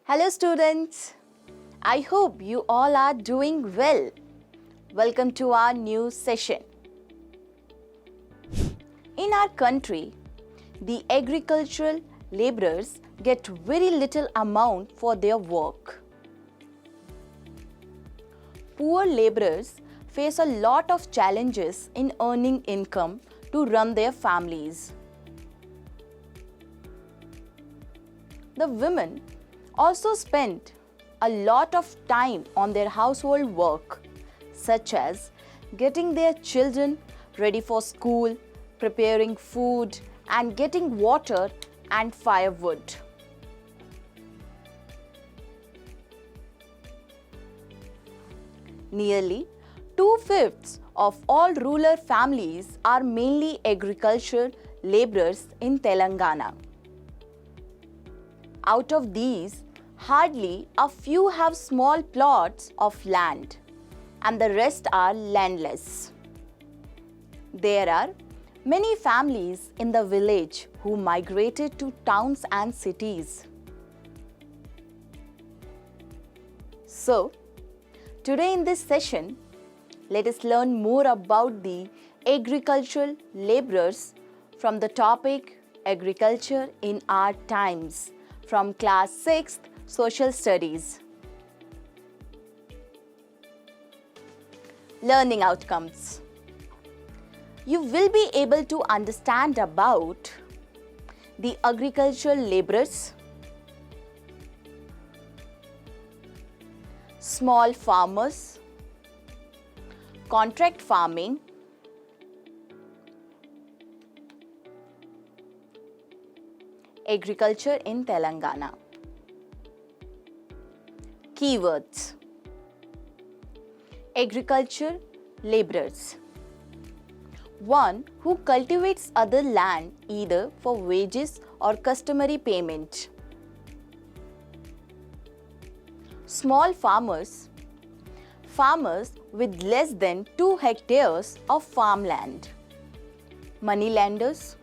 Hello students, I hope you all are doing well. Welcome to our new session. In our country, the agricultural laborers get very little amount for their work. Poor laborers face a lot of challenges in earning income to run their families. The women also spend a lot of time on their household work, such as getting their children ready for school, preparing food, and getting water and firewood. Nearly 2/5 of all rural families are mainly agricultural laborers in Telangana. Out of these, hardly a few have small plots of land, and the rest are landless. There are many families in the village who migrated to towns and cities. So, today in this session, let us learn more about the agricultural laborers from the topic Agriculture in Our Times from class 6th Social Studies. Learning outcomes. You will be able to understand about the agricultural laborers, small farmers, contract farming, agriculture in Telangana. Keywords. Agriculture laborers. One who cultivates other land either for wages or customary payment. Small farmers. Farmers with less than 2 hectares of farmland. Moneylenders.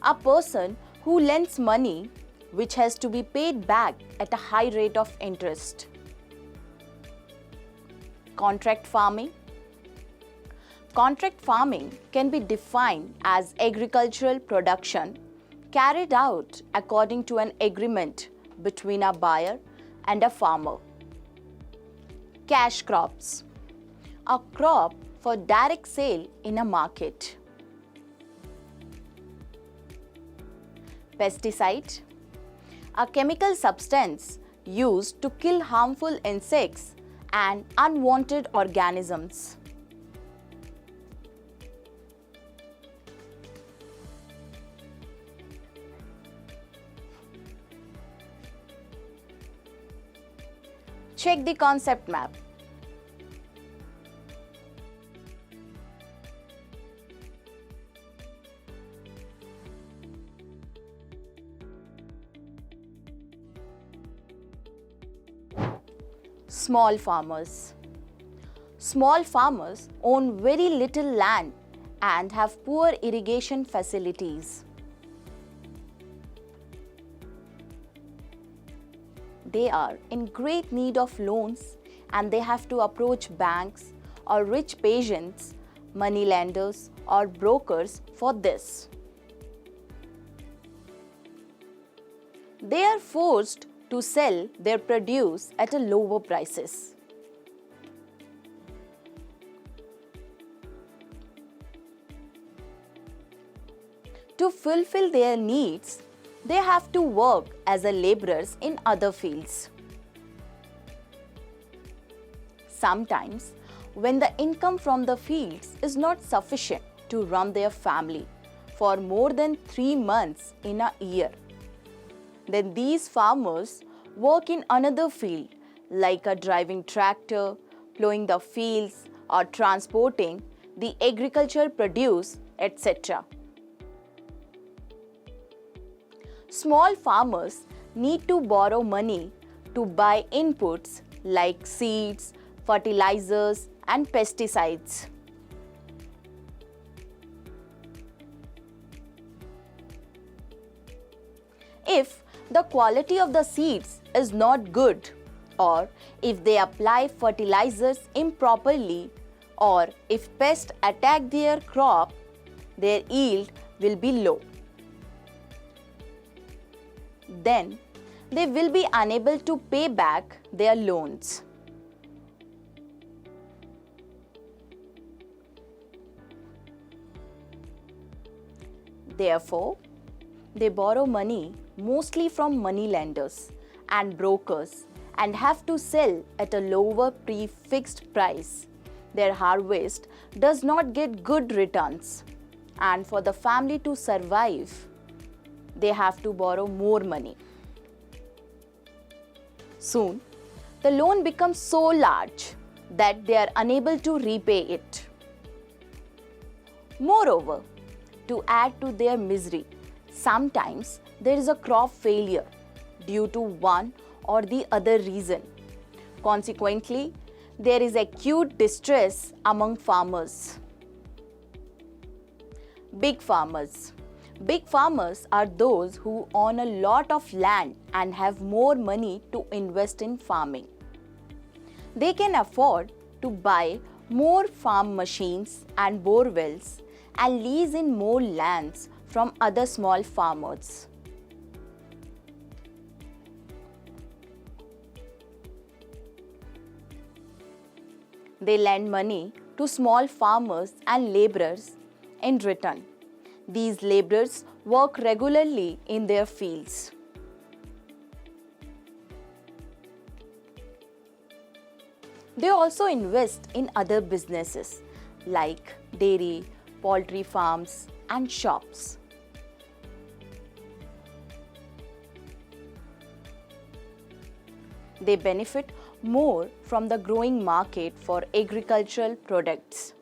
A person who lends money which has to be paid back at a high rate of interest. Contract farming. Contract farming can be defined as agricultural production carried out according to an agreement between a buyer and a farmer. Cash crops. A crop for direct sale in a market. Pesticide. A chemical substance used to kill harmful insects and unwanted organisms. Check the concept map. Small farmers. Small farmers own very little land and have poor irrigation facilities. They are in great need of loans and they have to approach banks or rich patients, moneylenders or brokers for this. They are forced to sell their produce at a lower prices. To fulfill their needs, they have to work as a laborers in other fields. Sometimes, when the income from the fields is not sufficient to run their family for more than 3 months in a year, then these farmers work in another field like a driving tractor, plowing the fields or transporting the agricultural produce, etc. Small farmers need to borrow money to buy inputs like seeds, fertilizers and pesticides. If the quality of the seeds is not good, or if they apply fertilizers improperly, or if pests attack their crop, their yield will be low. Then they will be unable to pay back their loans. Therefore, they borrow money mostly from money lenders and brokers and have to sell at a lower prefixed price. Their harvest does not get good returns, and for the family to survive, they have to borrow more money. Soon, the loan becomes so large that they are unable to repay it. Moreover, to add to their misery, sometimes there is a crop failure due to one or the other reason. Consequently, there is acute distress among farmers. Big farmers. Big farmers are those who own a lot of land and have more money to invest in farming. They can afford to buy more farm machines and bore wells and lease in more lands from other small farmers. They lend money to small farmers and laborers in return. These laborers work regularly in their fields. They also invest in other businesses like dairy, poultry farms, and shops. They benefit more from the growing market for agricultural products.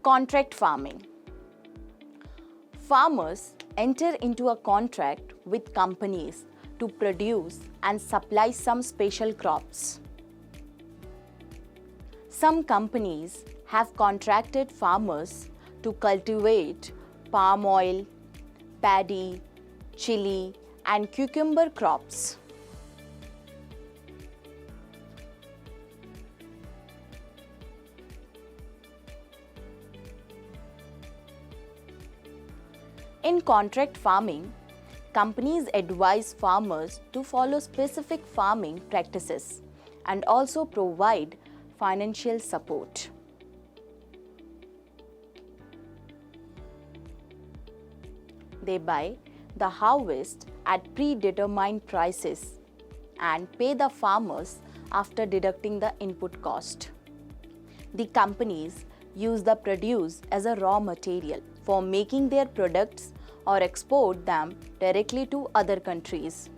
Contract farming. Farmers enter into a contract with companies to produce and supply some special crops. Some companies have contracted farmers to cultivate palm oil, paddy, chili, and cucumber crops. In contract farming, companies advise farmers to follow specific farming practices and also provide financial support. They buy the harvest at predetermined prices and pay the farmers after deducting the input cost. The companies use the produce as a raw material for making their products or export them directly to other countries.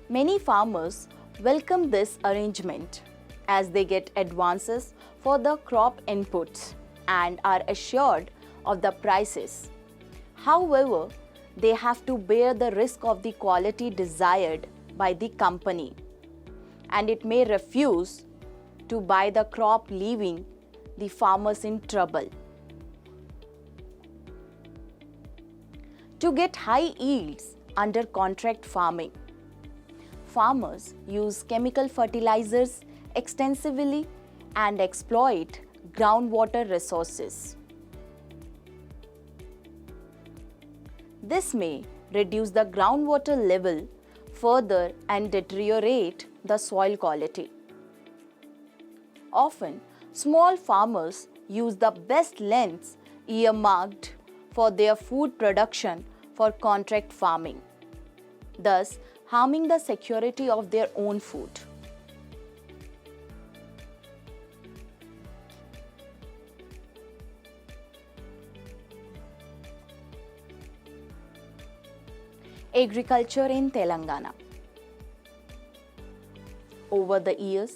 Many farmers welcome this arrangement as they get advances for the crop inputs and are assured of the prices. However, they have to bear the risk of the quality desired by the company, and it may refuse to buy the crop, leaving the farmers in trouble. To get high yields under contract farming, farmers use chemical fertilizers extensively and exploit groundwater resources. This may reduce the groundwater level further and deteriorate the soil quality. Often, small farmers use the best lands earmarked for their food production for contract farming, thus harming the security of their own food. Agriculture in Telangana. Over the years,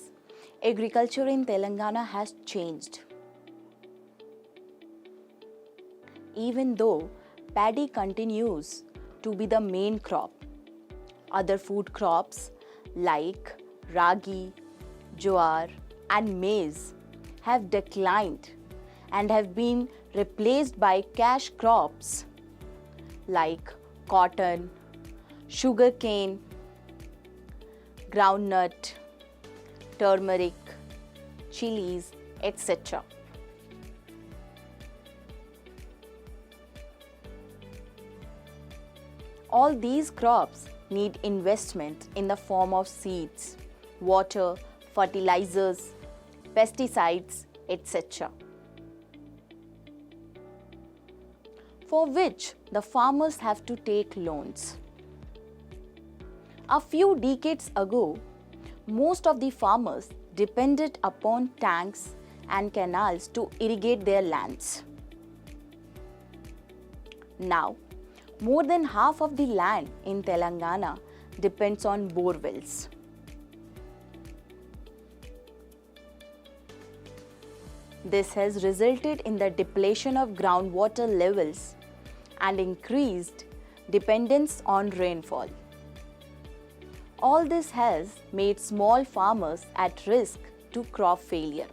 agriculture in Telangana has changed. Even though paddy continues to be the main crop, other food crops like ragi, jowar, and maize have declined and have been replaced by cash crops like cotton, sugarcane, groundnut, turmeric, chilies, etc. All these crops need investment in the form of seeds, water, fertilizers, pesticides, etc., for which the farmers have to take loans. A few decades ago, most of the farmers depended upon tanks and canals to irrigate their lands. Now, more than half of the land in Telangana depends on bore wells. This has resulted in the depletion of groundwater levels and increased dependence on rainfall. All this has made small farmers at risk to crop failure.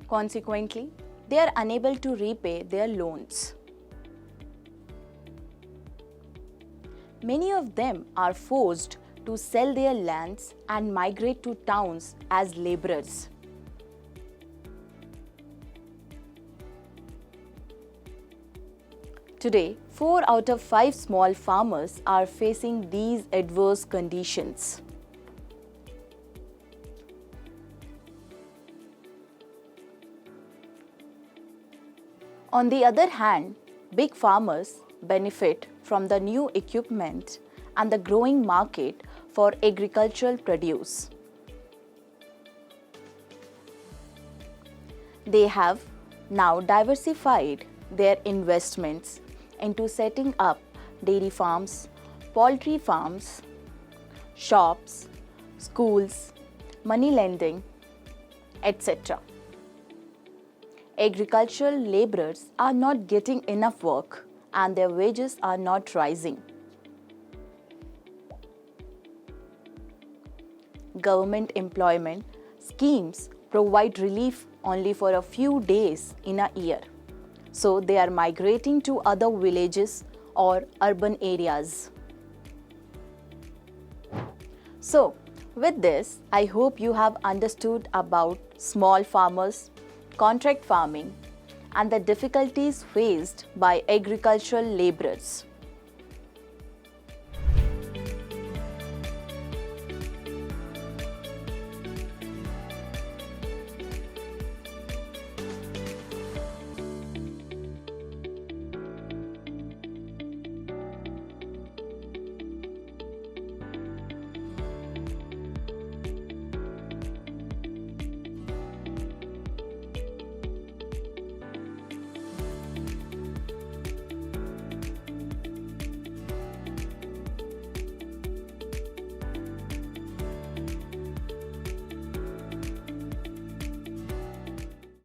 Consequently, they are unable to repay their loans. Many of them are forced to sell their lands and migrate to towns as laborers. Today, 4 out of 5 small farmers are facing these adverse conditions. On the other hand, big farmers benefit from the new equipment and the growing market for agricultural produce. They have now diversified their investments into setting up dairy farms, poultry farms, shops, schools, money lending, etc. Agricultural laborers are not getting enough work and their wages are not rising. Government employment schemes provide relief only for a few days in a year. So they are migrating to other villages or urban areas. So with this, I hope you have understood about small farmers, contract farming, and the difficulties faced by agricultural laborers.